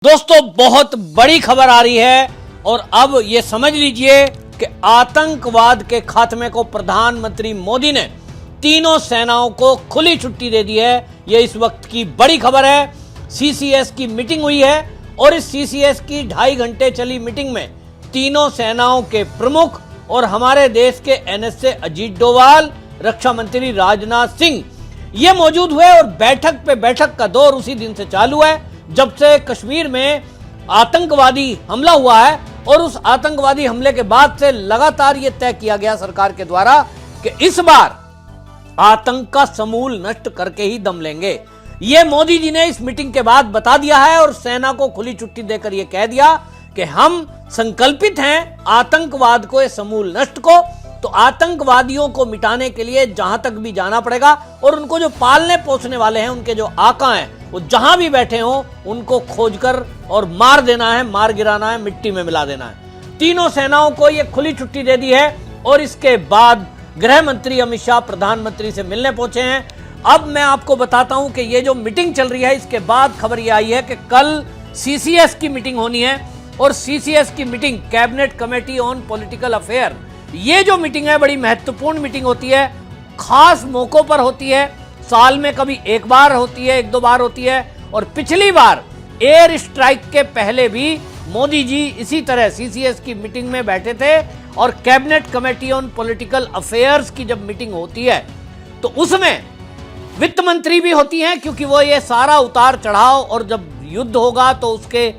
दोस्तों बहुत बड़ी खबर आ रही है और अब ये समझ लीजिए कि आतंकवाद के खात्मे को प्रधानमंत्री मोदी ने तीनों सेनाओं को खुली छुट्टी दे दी है। ये इस वक्त की बड़ी खबर है। सीसीएस की मीटिंग हुई है और इस सीसीएस की 2.5 घंटे चली मीटिंग में तीनों सेनाओं के प्रमुख और हमारे देश के एनएसए अजीत डोभाल, रक्षा मंत्री राजनाथ सिंह ये मौजूद हुए और बैठक पे बैठक का दौर उसी दिन से चालू है जब से कश्मीर में आतंकवादी हमला हुआ है। और उस आतंकवादी हमले के बाद से लगातार यह तय किया गया सरकार के द्वारा कि इस बार आतंक का समूल नष्ट करके ही दम लेंगे। यह मोदी जी ने इस मीटिंग के बाद बता दिया है और सेना को खुली छुट्टी देकर यह कह दिया कि हम संकल्पित हैं आतंकवाद को, समूल नष्ट को। तो आतंकवादियों को मिटाने के लिए जहां तक भी जाना पड़ेगा और उनको जो पालने पोसने वाले हैं, उनके जो आका हैं, वो जहां भी बैठे हों उनको खोजकर और मार देना है, मार गिराना है, मिट्टी में मिला देना है। तीनों सेनाओं को यह खुली छुट्टी दे दी है और इसके बाद गृह मंत्री अमित शाह प्रधानमंत्री से मिलने पहुंचे हैं। अब मैं आपको बताता हूं कि ये जो मीटिंग चल रही है इसके बाद खबर यह आई है कि कल सीसीएस की मीटिंग होनी है और सीसीएस की meeting cabinet committee on political affair, ये जो मीटिंग है बड़ी महत्वपूर्ण मीटिंग होती है, खास मौकों पर होती है, साल में कभी एक बार होती है, 1-2 बार होती है। और पिछली बार एयर स्ट्राइक के पहले भी मोदी जी इसी तरह सीसीएस की मीटिंग में बैठे थे और cabinet committee on political affairs की जब मीटिंग होती है तो उसमें वित्त मंत्री भी होती हैं, क्योंकि वो ये सारा उतार चढ़ाव और जब युद्ध होगा तो उसके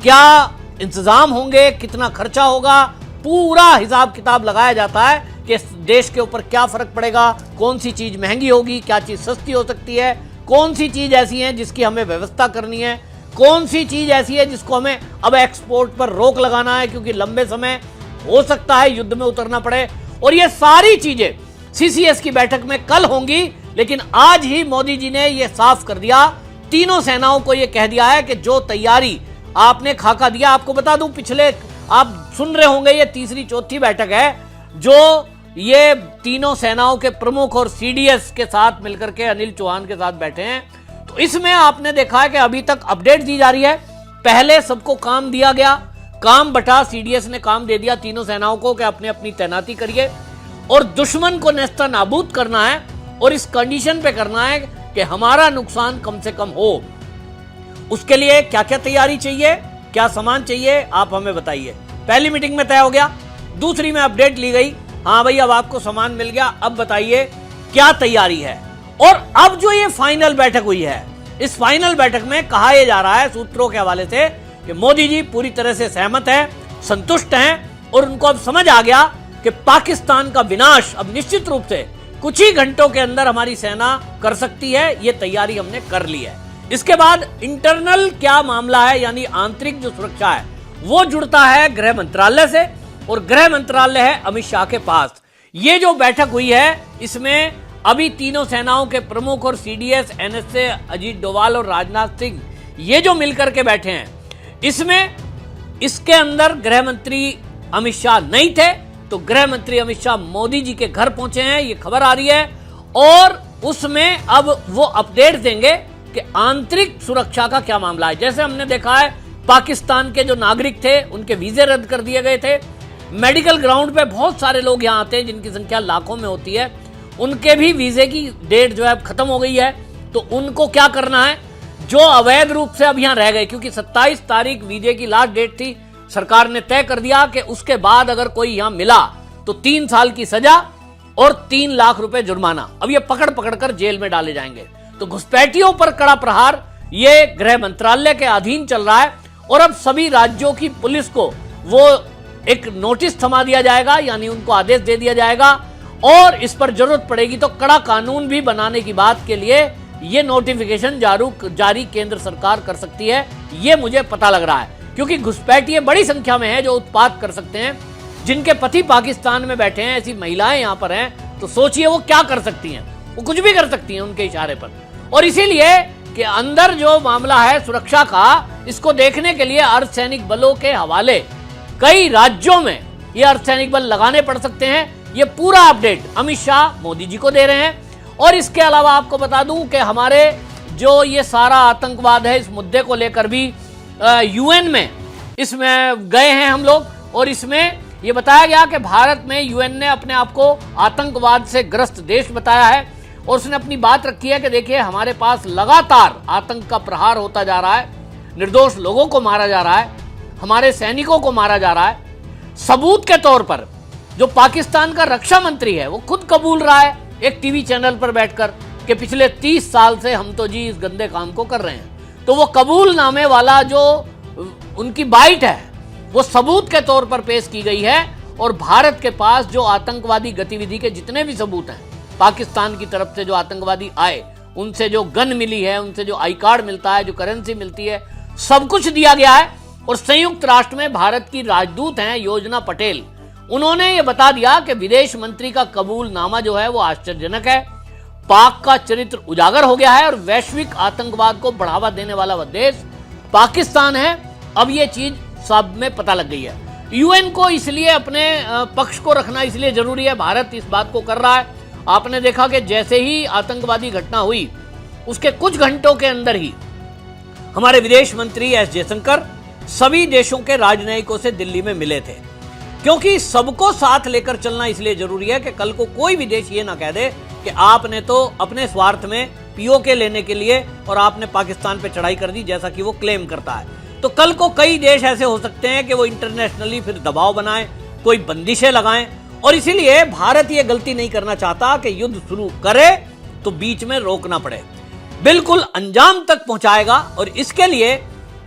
क्या इंतजाम होंगे, कितना खर्चा होगा, पूरा हिसाब किताब लगाया जाता है कि देश के ऊपर क्या फर्क पड़ेगा, कौन सी चीज महंगी होगी, क्या चीज सस्ती हो सकती है, कौन सी चीज ऐसी है जिसकी हमें व्यवस्था करनी है, कौन सी चीज ऐसी है जिसको हमें अब एक्सपोर्ट पर रोक लगाना है क्योंकि लंबे समय हो सकता है युद्ध में उतरना पड़े। और ये सारी चीजें सीसीएस की बैठक में कल होंगी, लेकिन आज ही मोदी जी ने यह साफ कर दिया, तीनों सेनाओं को यह कह दिया है कि जो तैयारी आपने खाका दिया, आपको बता दूं पिछले आप सुन रहे होंगे ये तीसरी चौथी बैठक है जो ये तीनों सेनाओं के प्रमुख और सीडीएस के साथ मिलकर के अनिल चौहान के साथ बैठे हैं। तो इसमें आपने देखा है कि अभी तक अपडेट दी जा रही है। पहले सबको काम दिया गया, काम बटा, सीडीएस ने काम दे दिया तीनों सेनाओं को कि अपने अपनी तैनाती करिए और दुश्मन को नेस्ता नाबूद करना है और इस कंडीशन पे करना है कि हमारा नुकसान कम से कम हो। उसके लिए क्या क्या तैयारी चाहिए, क्या सामान चाहिए, आप हमें बताइए। पहली मीटिंग में तय हो गया, दूसरी में अपडेट ली गई, हाँ भाई अब आपको सामान मिल गया, अब बताइए क्या तैयारी है। और अब जो ये फाइनल बैठक हुई है, इस फाइनल बैठक में कहा यह जा रहा है सूत्रों के हवाले से कि मोदी जी पूरी तरह से सहमत हैं, संतुष्ट हैं और उनको अब समझ आ गया कि पाकिस्तान का विनाश अब निश्चित रूप से कुछ ही घंटों के अंदर हमारी सेना कर सकती है, ये तैयारी हमने कर ली है। इसके बाद इंटरनल क्या मामला है, यानी आंतरिक जो सुरक्षा है वो जुड़ता है गृह मंत्रालय से और गृह मंत्रालय है अमित शाह के पास। ये जो बैठक हुई है इसमें अभी तीनों सेनाओं के प्रमुख और सीडीएस, एनएसए अजीत डोभाल और राजनाथ सिंह ये जो मिलकर के बैठे हैं, इसमें इसके अंदर गृह मंत्री अमित शाह नहीं थे, तो गृह मंत्री अमित शाह मोदी जी के घर पहुंचे हैं, ये खबर आ रही है। और उसमें अब वो अपडेट देंगे कि आंतरिक सुरक्षा का क्या मामला है। जैसे हमने देखा है पाकिस्तान के जो नागरिक थे उनके वीजे रद्द कर दिए गए थे, मेडिकल ग्राउंड पे बहुत सारे लोग यहाँ आते हैं जिनकी संख्या लाखों में होती है, उनके भी वीजे की डेट जो है खत्म हो गई है। तो उनको क्या करना है, जो अवैध रूप से अब यहाँ रह गए, क्योंकि 27 तारीख वीजे की लास्ट डेट थी, सरकार ने तय कर दिया कि उसके बाद अगर कोई यहाँ मिला तो 3 साल की सजा और 3 लाख रुपए जुर्माना। अब ये पकड़ पकड़ कर जेल में डाले जाएंगे। तो घुसपैठियों पर कड़ा प्रहार ये गृह मंत्रालय के अधीन चल रहा है और अब सभी राज्यों की पुलिस को वो एक नोटिस थमा दिया जाएगा, यानी उनको आदेश दे दिया जाएगा और इस पर जरूरत पड़ेगी तो कड़ा कानून भी बनाने की बात के लिए ये नोटिफिकेशन जारी केंद्र सरकार कर सकती है। ये मुझे पता लग रहा है क्योंकि घुसपैठिए बड़ी संख्या में है जो उत्पात कर सकते हैं, जिनके पति पाकिस्तान में बैठे हैं, ऐसी महिलाएं यहां पर हैं, तो सोचिए वो क्या कर सकती हैं, वो कुछ भी कर सकती हैं उनके इशारे पर। और इसीलिए कि अंदर जो मामला है सुरक्षा का, इसको देखने के लिए अर्धसैनिक बलों के हवाले कई राज्यों में ये अर्धसैनिक बल लगाने पड़ सकते हैं। ये पूरा अपडेट अमित शाह मोदी जी को दे रहे हैं। और इसके अलावा आपको बता दूं कि हमारे जो ये सारा आतंकवाद है, इस मुद्दे को लेकर भी यूएन में इसमें गए हैं हम लोग और इसमें ये बताया गया कि भारत में यूएन ने अपने आप को आतंकवाद से ग्रस्त देश बताया है और उसने अपनी बात रखी है कि देखिए हमारे पास लगातार आतंक का प्रहार होता जा रहा है, निर्दोष लोगों को मारा जा रहा है, हमारे सैनिकों को मारा जा रहा है। सबूत के तौर पर जो पाकिस्तान का रक्षा मंत्री है वो खुद कबूल रहा है एक टीवी चैनल पर बैठकर कि पिछले 30 साल से हम तो जी इस गंदे काम को कर रहे हैं। तो वो कबूलनामे वाला जो उनकी बाइट है वो सबूत के तौर पर पेश की गई है और भारत के पास जो आतंकवादी गतिविधि के जितने भी सबूत हैं, पाकिस्तान की तरफ से जो आतंकवादी आए उनसे जो गन मिली है, उनसे जो आई कार्ड मिलता है, जो करेंसी मिलती है, सब कुछ दिया गया है। और संयुक्त राष्ट्र में भारत की राजदूत हैं योजना पटेल, उन्होंने ये बता दिया कि विदेश मंत्री का कबूलनामा जो है वो आश्चर्यजनक है। पाक का चरित्र उजागर हो गया है और वैश्विक आतंकवाद को बढ़ावा देने वाला वह देश पाकिस्तान है। अब ये चीज सब में पता लग गई है। यूएन को इसलिए अपने पक्ष को रखना इसलिए जरूरी है, भारत इस बात को कर रहा है। आपने देखा कि जैसे ही आतंकवादी घटना हुई उसके कुछ घंटों के अंदर ही हमारे विदेश मंत्री एस जयशंकर सभी देशों के राजनयिकों से दिल्ली में मिले थे, क्योंकि सबको साथ लेकर चलना इसलिए जरूरी है कि कल को कोई भी देश ये ना कह दे कि आपने तो अपने स्वार्थ में पीओके लेने के लिए और आपने पाकिस्तान पे चढ़ाई कर दी, जैसा कि वो क्लेम करता है। तो कल को कई देश ऐसे हो सकते हैं कि वो इंटरनेशनली फिर दबाव बनाएं, कोई बंदिशें लगाएं, और इसीलिए भारत ये गलती नहीं करना चाहता कि युद्ध शुरू करे तो बीच में रोकना पड़े, बिल्कुल अंजाम तक पहुंचाएगा। और इसके लिए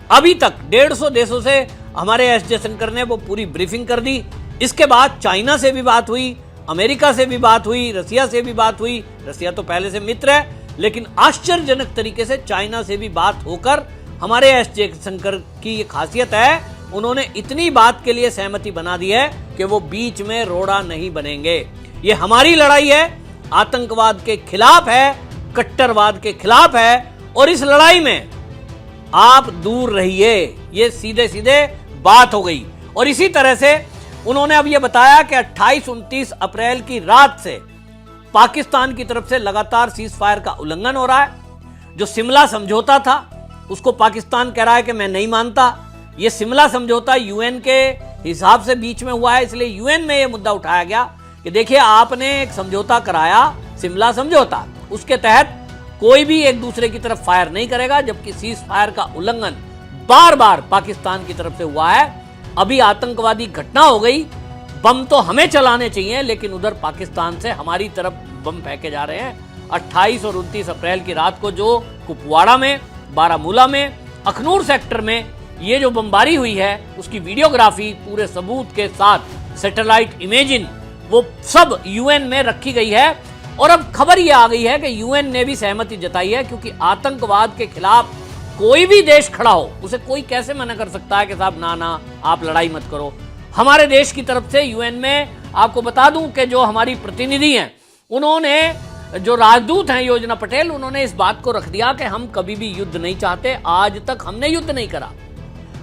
अभी तक 150 देशों से हमारे एस जयशंकर ने वो पूरी ब्रीफिंग कर दी। इसके बाद चाइना से भी बात हुई, अमेरिका से भी बात हुई, रसिया से भी बात हुई। रसिया तो पहले से मित्र है, लेकिन आश्चर्यजनक तरीके से चाइना से भी बात होकर हमारे एस जयशंकर की ये खासियत है, उन्होंने इतनी बात के लिए सहमति बना दी है कि वो बीच में रोड़ा नहीं बनेंगे। ये हमारी लड़ाई है, आतंकवाद के खिलाफ है, कट्टरवाद के खिलाफ है, और इस लड़ाई में आप दूर रहिए। ये सीधे सीधे बात हो गई। और इसी तरह से उन्होंने अब ये बताया कि 28-29 अप्रैल की रात से पाकिस्तान की तरफ से लगातार सीज फायर का उल्लंघन हो रहा है। जो शिमला समझौता था उसको पाकिस्तान कह रहा है कि मैं नहीं मानता। ये शिमला समझौता यूएन के हिसाब से बीच में हुआ है, इसलिए यूएन में ये मुद्दा उठाया गया कि देखिए आपने एक समझौता कराया, शिमला समझौता, उसके तहत कोई भी एक दूसरे की तरफ फायर नहीं करेगा, जबकि सीज फायर का उल्लंघन बार बार पाकिस्तान की तरफ से हुआ है। अभी आतंकवादी घटना हो गई, बम तो हमें चलाने चाहिए, लेकिन उधर पाकिस्तान से हमारी तरफ बम फेंके जा रहे हैं। 28 और 29 अप्रैल की रात को जो कुपवाड़ा में, बारामूला में, अखनूर सेक्टर में ये जो बमबारी हुई है उसकी वीडियोग्राफी पूरे सबूत के साथ, सैटेलाइट इमेजिंग, वो सब यूएन में रखी गई है। और अब खबर ये आ गई है कि यूएन ने भी सहमति जताई है, क्योंकि आतंकवाद के खिलाफ कोई भी देश खड़ा हो उसे कोई कैसे मना कर सकता है कि साहब ना ना आप लड़ाई मत करो। हमारे देश की तरफ से यूएन में आपको बता दूं कि जो हमारी प्रतिनिधि हैं, उन्होंने, जो राजदूत हैं योजना पटेल, उन्होंने इस बात को रख दिया कि हम कभी भी युद्ध नहीं चाहते। आज तक हमने युद्ध नहीं करा,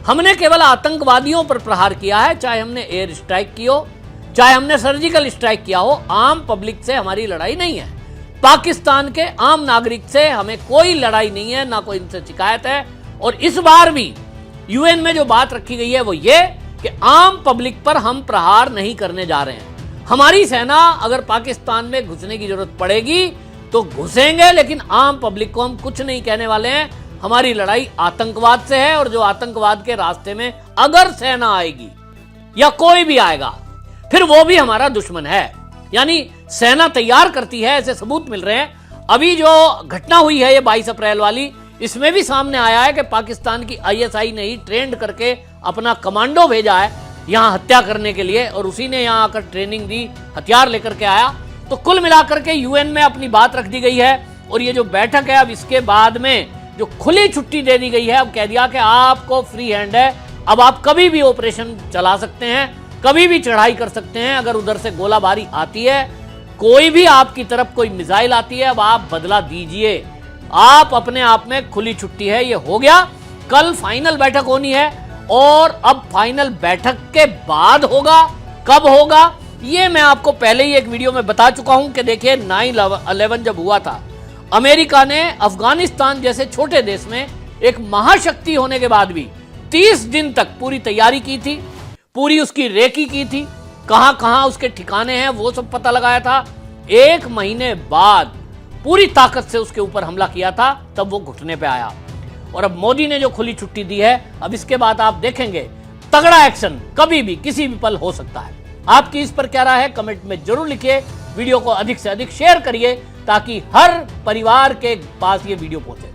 हमने केवल आतंकवादियों पर प्रहार किया है, चाहे हमने एयर स्ट्राइक की हो, चाहे हमने सर्जिकल स्ट्राइक किया हो। आम पब्लिक से हमारी लड़ाई नहीं है, पाकिस्तान के आम नागरिक से हमें कोई लड़ाई नहीं है, ना कोई इनसे शिकायत है। और इस बार भी यूएन में जो बात रखी गई है वो ये कि आम पब्लिक पर हम प्रहार नहीं करने जा रहे हैं। हमारी सेना अगर पाकिस्तान में घुसने की जरूरत पड़ेगी तो घुसेंगे, लेकिन आम पब्लिक को हम कुछ नहीं कहने वाले हैं। हमारी लड़ाई आतंकवाद से है, और जो आतंकवाद के रास्ते में अगर सेना आएगी या कोई भी आएगा फिर वो भी हमारा दुश्मन है। यानी सेना तैयार करती है, ऐसे सबूत मिल रहे हैं। अभी जो घटना हुई है ये 22 अप्रैल वाली, इसमें भी सामने आया है कि पाकिस्तान की आईएसआई ने ही ट्रेंड करके अपना कमांडो भेजा है यहां हत्या करने के लिए, और उसी ने यहां आकर ट्रेनिंग दी, हथियार लेकर के आया। तो कुल मिलाकर के यूएन में अपनी बात रख दी गई है। और ये जो बैठक है, अब इसके बाद में जो खुली छुट्टी दे दी गई है, अब कह दिया कि आपको फ्री हैंड है, अब आप कभी भी ऑपरेशन चला सकते हैं, कभी भी चढ़ाई कर सकते हैं। अगर उधर से गोलाबारी आती है, कोई भी आपकी तरफ कोई मिसाइल आती है, अब आप बदला दीजिए। आप अपने आप में खुली छुट्टी है, ये हो गया। कल फाइनल बैठक होनी है, और अब फाइनल बैठक के बाद होगा, कब होगा ये मैं आपको पहले ही एक वीडियो में बता चुका हूं कि देखिए 9/11 जब हुआ था, अमेरिका ने अफगानिस्तान जैसे छोटे देश में एक महाशक्ति होने के बाद भी 30 दिन तक पूरी तैयारी की थी, पूरी उसकी रेकी की थी, कहां कहां उसके ठिकाने हैं वो सब पता लगाया था। 1 महीने बाद पूरी ताकत से उसके ऊपर हमला किया था, तब वो घुटने पे आया। और अब मोदी ने जो खुली छुट्टी दी है, अब इसके बाद आप देखेंगे तगड़ा एक्शन कभी भी किसी भी पल हो सकता है। आपकी इस पर क्या राय है, कमेंट में जरूर लिखिए। वीडियो को अधिक से अधिक शेयर करिए ताकि हर परिवार के पास ये वीडियो पहुंचे।